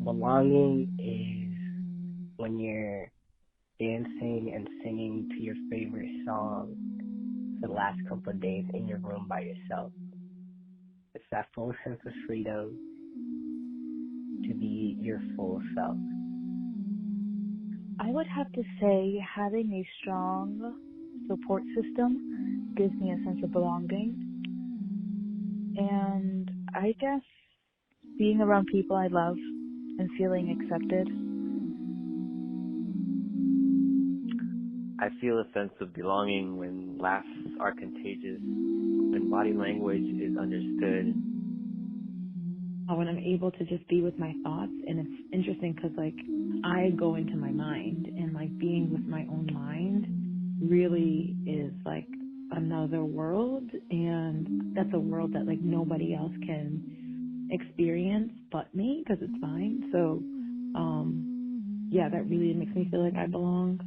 Belonging is when you're dancing and singing to your favorite song for the last couple of days in your room by yourself. It's that full sense of freedom to be your full self. I would have to say having a strong support system gives me a sense of belonging. And I guess being around people I love and feeling accepted. I feel a sense of belonging when laughs are contagious, when body language is understood. When I'm able to just be with my thoughts, and it's interesting because I go into my mind, and being with my own mind really is another world, and that's a world that nobody else can experience but me because it's mine. So yeah, that really makes me feel like I belong.